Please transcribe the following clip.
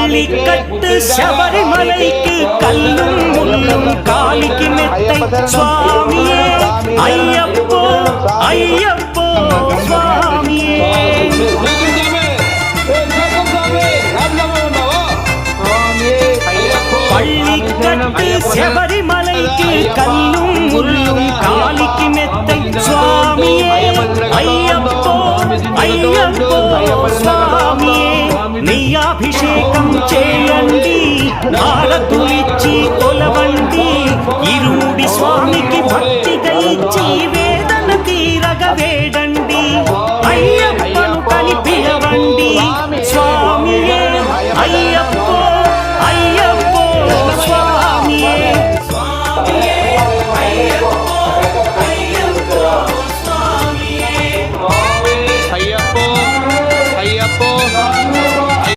பள்ளிக்கட்டு சபரிமலைக்கு கல்லும் முள்ளும் காலிக்கு மெத்தை சுவாமியே ஐயப்போ ஐயப்போ சுவாமியே. பள்ளிக்கட்டு சபரிமலைக்கு கல்லும் முள்ளும் காலிக்கு மெத்தை சுவாமியே ஐயப்போ ஐயப்போ சுவாమియే. నెయ్యాభిషేకం చేయండి హారతులిచ్చి కొలవండి ఇరుముడి స్వామికి భక్తిగా ఇచ్చి వేదన తీరగ వేడండి అయ్యప్పను కలిపిలవండి స్వామియే అయ్య